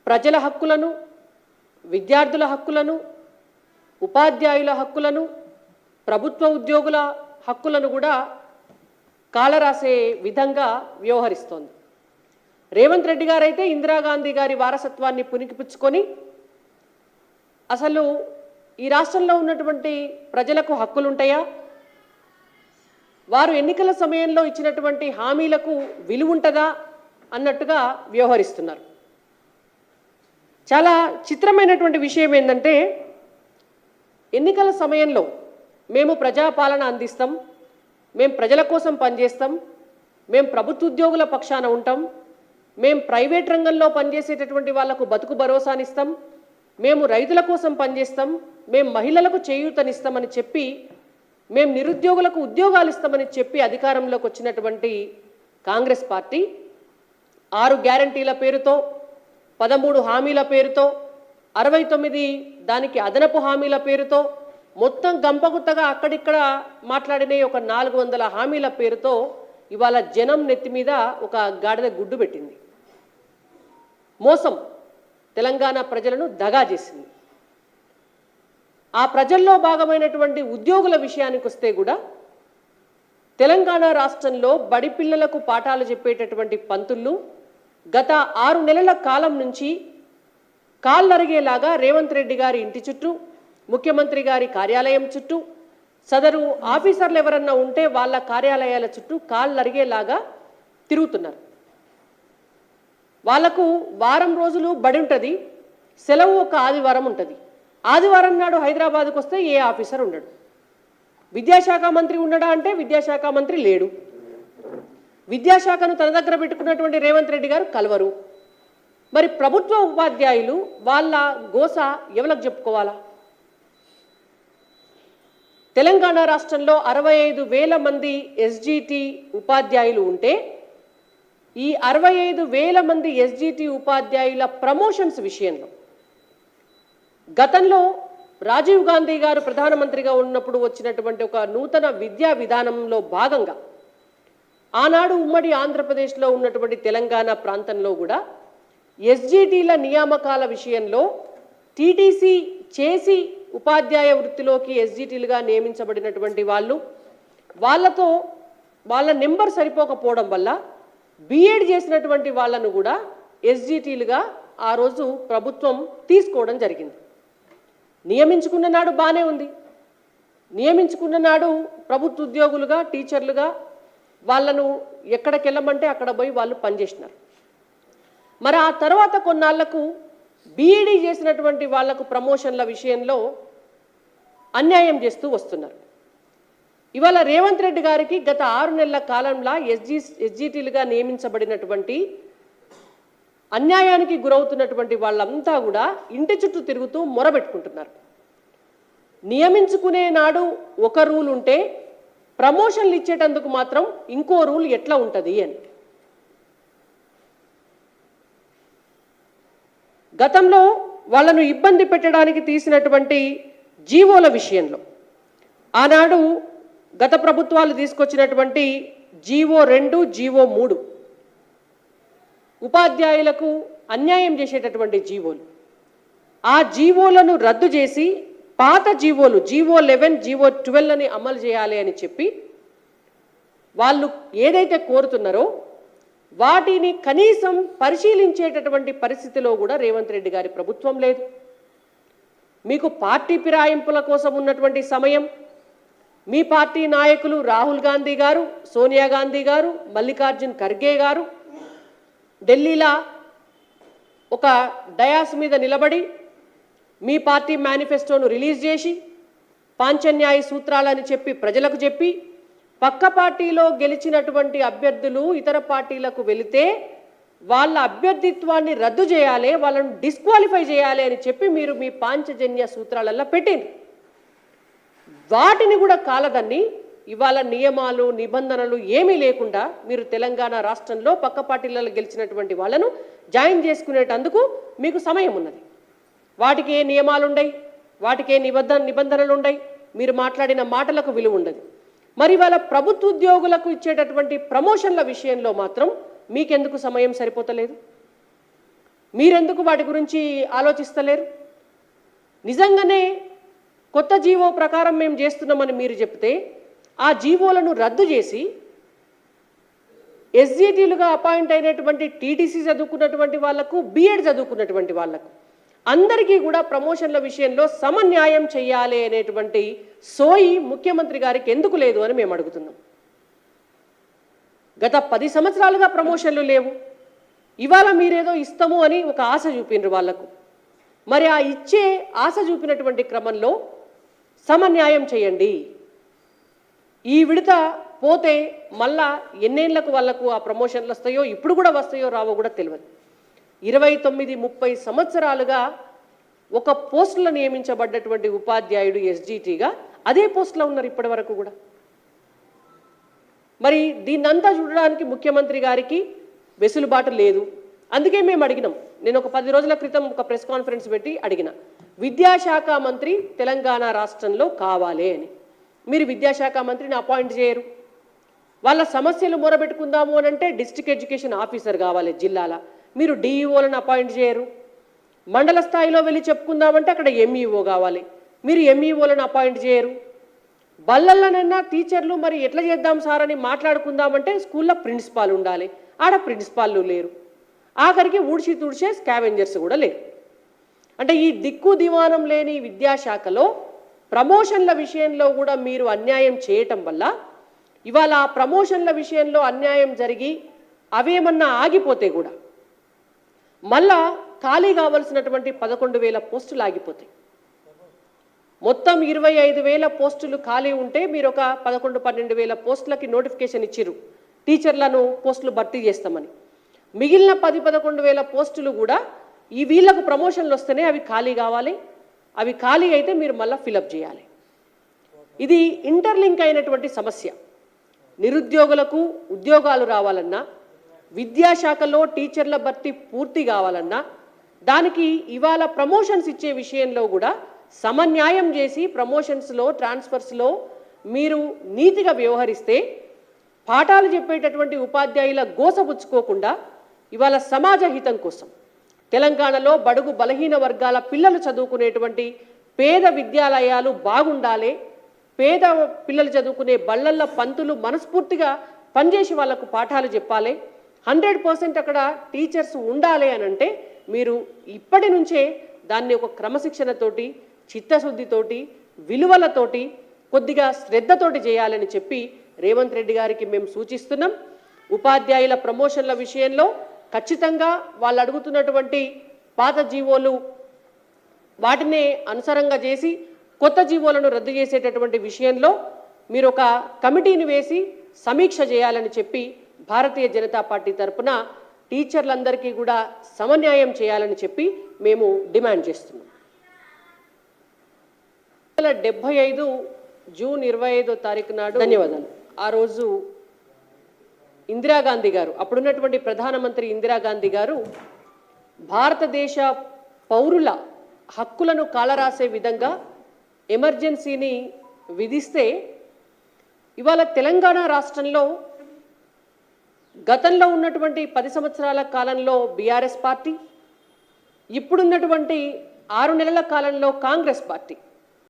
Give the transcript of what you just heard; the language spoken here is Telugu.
ప్రజల హక్కులను, విద్యార్థుల హక్కులను, ఉపాధ్యాయుల హక్కులను, ప్రభుత్వ ఉద్యోగుల హక్కులను కూడా కాలరాసే విధంగా వ్యవహరిస్తోంది. రేవంత్ రెడ్డి గారైతే ఇందిరాగాంధీ గారి వారసత్వాన్ని పుణికిపుచ్చుకొని అసలు ఈ రాష్ట్రంలో ఉన్నటువంటి ప్రజలకు హక్కులు ఉంటాయా, వారు ఎన్నికల సమయంలో ఇచ్చినటువంటి హామీలకు విలువ ఉంటుందా అన్నట్టుగా వ్యవహరిస్తున్నారు. చాలా చిత్రమైనటువంటి విషయం ఏంటంటే, ఎన్నికల సమయంలో మేము ప్రజాపాలన అందిస్తాం, మేము ప్రజల కోసం పనిచేస్తాం, మేము ప్రభుత్వ ఉద్యోగుల పక్షాన ఉంటాం, మేము ప్రైవేట్ రంగంలో పనిచేసేటటువంటి వాళ్లకు బతుకు భరోసానిస్తాం, మేము రైతుల కోసం పనిచేస్తాం, మేము మహిళలకు చేయూతనిస్తామని చెప్పి, మేము నిరుద్యోగులకు ఉద్యోగాలు ఇస్తామని చెప్పి అధికారంలోకి వచ్చినటువంటి కాంగ్రెస్ పార్టీ 6 గ్యారంటీల పేరుతో, 13 హామీల పేరుతో, 69 దానికి అదనపు హామీల పేరుతో, మొత్తం గంపగుత్తగా అక్కడిక్కడ మాట్లాడిన ఒక 400 హామీల పేరుతో ఇవాళ జనం నెత్తి మీద ఒక గాడిద గుడ్డు పెట్టింది. మోసం తెలంగాణ ప్రజలను దగా చేసింది. ఆ ప్రజల్లో భాగమైనటువంటి ఉద్యోగుల విషయానికి వస్తే కూడా తెలంగాణ రాష్ట్రంలో బడి పిల్లలకు పాఠాలు చెప్పేటటువంటి పంతుళ్ళు గత 6 నెలల కాలం నుంచి కాళ్ళరిగేలాగా రేవంత్ రెడ్డి గారి ఇంటి చుట్టూ, ముఖ్యమంత్రి గారి కార్యాలయం చుట్టూ, సదరు ఆఫీసర్లు ఎవరన్నా ఉంటే వాళ్ళ కార్యాలయాల చుట్టూ కాళ్ళరిగేలాగా తిరుగుతున్నారు. వాళ్లకు వారం రోజులు బడి ఉంటుంది, సెలవు ఒక ఆదివారం ఉంటుంది. ఆదివారం నాడు హైదరాబాద్కు వస్తే ఏ ఆఫీసర్ ఉండడు. విద్యాశాఖ మంత్రి ఉండడా అంటే విద్యాశాఖ మంత్రి లేడు. విద్యాశాఖను తన దగ్గర పెట్టుకున్నటువంటి రేవంత్ రెడ్డి గారు కలవరు. మరి ప్రభుత్వ ఉపాధ్యాయులు వాళ్ళ గోస ఎవరికి చెప్పుకోవాలా? తెలంగాణ రాష్ట్రంలో 65,000 మంది ఎస్జిటి ఉపాధ్యాయులు ఉంటే ఈ 65,000 మంది ఎస్జిటి ఉపాధ్యాయుల ప్రమోషన్స్ విషయంలో గతంలో రాజీవ్ గాంధీ గారు ప్రధానమంత్రిగా ఉన్నప్పుడు వచ్చినటువంటి ఒక నూతన విద్యా విధానంలో భాగంగా ఆనాడు ఉమ్మడి ఆంధ్రప్రదేశ్లో ఉన్నటువంటి తెలంగాణ ప్రాంతంలో కూడా ఎస్జిటిల నియామకాల విషయంలో టీటీసీ చేసి ఉపాధ్యాయ వృత్తిలోకి ఎస్జిటిలుగా నియమించబడినటువంటి వాళ్ళ నెంబర్ సరిపోకపోవడం వల్ల బీఎడ్ చేసినటువంటి వాళ్ళను కూడా ఎస్జిటిలుగా ఆ రోజు ప్రభుత్వం తీసుకోవడం జరిగింది. నియమించుకున్న నాడు బాగానే ఉంది. నియమించుకున్న నాడు ప్రభుత్వ ఉద్యోగులుగా, టీచర్లుగా వాళ్ళను ఎక్కడికి వెళ్ళమంటే అక్కడ పోయి వాళ్ళు పనిచేసినారు. మరి ఆ తర్వాత కొన్నాళ్లకు బీఈడీ చేసినటువంటి వాళ్లకు ప్రమోషన్ల విషయంలో అన్యాయం చేస్తూ వస్తున్నారు. ఇవాళ రేవంత్ రెడ్డి గారికి గత 6 నెలల కాలంలో ఎస్జిటిలుగా నియమించబడినటువంటి అన్యాయానికి గురవుతున్నటువంటి వాళ్ళంతా కూడా ఇంటి చుట్టూ తిరుగుతూ మొరబెట్టుకుంటున్నారు. నియమించుకునే నాడు ఒక రూల్ ఉంటే ప్రమోషన్లు ఇచ్చేటందుకు మాత్రం ఇంకో రూల్ ఎట్లా ఉంటుంది అని. గతంలో వాళ్ళను ఇబ్బంది పెట్టడానికి తీసినటువంటి జీవోల విషయంలో ఆనాడు గత ప్రభుత్వాలు తీసుకొచ్చినటువంటి జీవో 2, జీవో 3 ఉపాధ్యాయులకు అన్యాయం చేసేటటువంటి జీవోలు, ఆ జీవోలను రద్దు చేసి పాత జీవోలు జీవో 11, జీవో 12 అని అమలు చేయాలి అని చెప్పి వాళ్ళు ఏదైతే కోరుతున్నారో వాటిని కనీసం పరిశీలించేటటువంటి పరిస్థితిలో కూడా రేవంత్ రెడ్డి గారి ప్రభుత్వం లేదు. మీకు పార్టీ ఫిరాయింపుల కోసం ఉన్నటువంటి సమయం మీ పార్టీ నాయకులు రాహుల్ గాంధీ గారు, సోనియా గాంధీ గారు, మల్లికార్జున్ ఖర్గే గారు ఢిల్లీలో ఒక డయాస్ మీద నిలబడి మీ పార్టీ మేనిఫెస్టోను రిలీజ్ చేసి పాంచన్యాయ సూత్రాలని చెప్పి ప్రజలకు చెప్పి పక్క పార్టీలో గెలిచినటువంటి అభ్యర్థులు ఇతర పార్టీలకు వెళితే వాళ్ళ అభ్యర్థిత్వాన్ని రద్దు చేయాలి, వాళ్ళను డిస్క్వాలిఫై చేయాలి అని చెప్పి మీరు మీ పాంచజన్య సూత్రాలలో పెట్టింది. వాటిని కూడా కాలదన్ని ఇవాళ నియమాలు నిబంధనలు ఏమీ లేకుండా మీరు తెలంగాణ రాష్ట్రంలో పక్క పార్టీలలో గెలిచినటువంటి వాళ్ళను జాయిన్ చేసుకునేటందుకు మీకు సమయం ఉన్నది. వాటికి ఏ నియమాలు ఉండయి, వాటికి ఏ నిబంధనలు ఉండయి, మీరు మాట్లాడిన మాటలకు విలువ ఉండదు. మరి వాళ్ళ ప్రభుత్వ ఉద్యోగులకు ఇచ్చేటటువంటి ప్రమోషన్ల విషయంలో మాత్రం మీకెందుకు సమయం సరిపోతలేదు? మీరెందుకు వాటి గురించి ఆలోచిస్తలేరు? నిజంగానే కొత్త జీవో ప్రకారం మేము చేస్తున్నామని మీరు చెప్తే ఆ జీవోలను రద్దు చేసి ఎస్జిటిలుగా అపాయింట్ అయినటువంటి టీటీసీ చదువుకున్నటువంటి వాళ్లకు, బీఎడ్ చదువుకున్నటువంటి వాళ్లకు అందరికీ కూడా ప్రమోషన్ల విషయంలో సమన్యాయం చేయాలి అనేటువంటి సోయి ముఖ్యమంత్రి గారికి ఎందుకు లేదు అని మేము అడుగుతున్నాం. గత 10 సంవత్సరాలుగా ప్రమోషన్లు లేవు. ఇవాళ మీరేదో ఇస్తాము అని ఒక ఆశ చూపినరు వాళ్లకు. మరి ఆ ఇచ్చే ఆశ చూపినటువంటి క్రమంలో సమన్యాయం చేయండి. ఈ విడత పోతే మళ్ళా ఎన్నేళ్లకు వాళ్లకు ఆ ప్రమోషన్లు వస్తాయో, ఇప్పుడు కూడా వస్తాయో రావో కూడా తెలియదు. 29-30 సంవత్సరాలుగా ఒక పోస్టులో నియమించబడ్డటువంటి ఉపాధ్యాయుడు ఎస్జిటిగా అదే పోస్టులో ఉన్నారు ఇప్పటి వరకు కూడా. మరి దీన్నంతా చూడడానికి ముఖ్యమంత్రి గారికి వెసులుబాటు లేదు. అందుకే మేము అడిగినాం. నేను ఒక 10 రోజుల క్రితం ఒక ప్రెస్ కాన్ఫరెన్స్ పెట్టి అడిగిన, విద్యాశాఖ మంత్రి తెలంగాణ రాష్ట్రంలో కావాలి అని. మీరు విద్యాశాఖ మంత్రిని అపాయింట్ చేయరు. వాళ్ళ సమస్యలు మొరబెట్టుకుందాము అని అంటే డిస్ట్రిక్ట్ ఎడ్యుకేషన్ ఆఫీసర్ కావాలి జిల్లాల. మీరు డిఈఓలను అపాయింట్ చేయరు. మండల స్థాయిలో వెళ్ళి చెప్పుకుందామంటే అక్కడ ఎంఈఓ కావాలి. మీరు ఎంఈఓలను అపాయింట్ చేయరు. బల్లల్లోనైనా టీచర్లు మరి ఎట్లా చేద్దాం సార్ అని మాట్లాడుకుందామంటే స్కూల్లో ప్రిన్సిపాల్ ఉండాలి. ఆడ ప్రిన్సిపాల్లు లేరు. ఆఖరికి ఊడ్చి తుడిచే స్కావెంజర్స్ కూడా లేరు. అంటే ఈ దిక్కు దివానం లేని విద్యాశాఖలో ప్రమోషన్ల విషయంలో కూడా మీరు అన్యాయం చేయటం వల్ల ఇవాళ ఆ ప్రమోషన్ల విషయంలో అన్యాయం జరిగి అవేమన్నా ఆగిపోతే కూడా మళ్ళా ఖాళీ కావాల్సినటువంటి 11,000 పోస్టులు ఆగిపోతాయి. మొత్తం 25,000 పోస్టులు ఖాళీ ఉంటే మీరు ఒక 11-12,000 పోస్టులకి నోటిఫికేషన్ ఇచ్చిర్రు, టీచర్లను పోస్టులు భర్తీ చేస్తామని. మిగిలిన 10-11,000 పోస్టులు కూడా ఈ వీళ్ళకు ప్రమోషన్లు వస్తేనే అవి ఖాళీ కావాలి. అవి ఖాళీ అయితే మీరు మళ్ళీ ఫిలప్ చేయాలి. ఇది ఇంటర్లింక్ అయినటువంటి సమస్య. నిరుద్యోగులకు ఉద్యోగాలు రావాలన్నా, విద్యాశాఖలో టీచర్ల భర్తీ పూర్తి కావాలన్నా, దానికి ఇవాళ ప్రమోషన్స్ ఇచ్చే విషయంలో కూడా సమన్యాయం చేసి ప్రమోషన్స్లో, ట్రాన్స్ఫర్స్లో మీరు నీతిగా వ్యవహరిస్తే పాఠాలు చెప్పేటటువంటి ఉపాధ్యాయుల గోసపుచ్చుకోకుండా ఇవాళ సమాజ హితం కోసం తెలంగాణలో బడుగు బలహీన వర్గాల పిల్లలు చదువుకునేటువంటి పేద విద్యాలయాలు బాగుండాలి. పేద పిల్లలు చదువుకునే బళ్ళల్లో పంతులు మనస్ఫూర్తిగా పనిచేసి వాళ్ళకు పాఠాలు చెప్పాలి. 100% అక్కడ టీచర్స్ ఉండాలి అని అంటే మీరు ఇప్పటి నుంచే దాన్ని ఒక క్రమశిక్షణతోటి, చిత్తశుద్ధితోటి, విలువలతోటి, కొద్దిగా శ్రద్ధతోటి చేయాలని చెప్పి రేవంత్ రెడ్డి గారికి మేము సూచిస్తున్నాం. ఉపాధ్యాయుల ప్రమోషన్ల విషయంలో ఖచ్చితంగా వాళ్ళు అడుగుతున్నటువంటి పాత జీవోలు వాటినే అనుసరంగా చేసి కొత్త జీవోలను రద్దు చేసేటటువంటి విషయంలో మీరు ఒక కమిటీని వేసి సమీక్ష చేయాలని చెప్పి భారతీయ జనతా పార్టీ తరఫున టీచర్లందరికీ కూడా సమన్యాయం చేయాలని చెప్పి మేము డిమాండ్ చేస్తున్నాం. 1975 జూన్ 25వ తారీఖు నాడు, ధన్యవాదాలు, ఆ రోజు ఇందిరాగాంధీ గారు, అప్పుడున్నటువంటి ప్రధానమంత్రి ఇందిరాగాంధీ గారు భారతదేశ పౌరుల హక్కులను కాలరాసే విధంగా ఎమర్జెన్సీని విధిస్తే ఇవాళ తెలంగాణ రాష్ట్రంలో గతంలో ఉన్నటువంటి 10 సంవత్సరాల కాలంలో బీఆర్ఎస్ పార్టీ, ఇప్పుడున్నటువంటి 6 నెలల కాలంలో కాంగ్రెస్ పార్టీ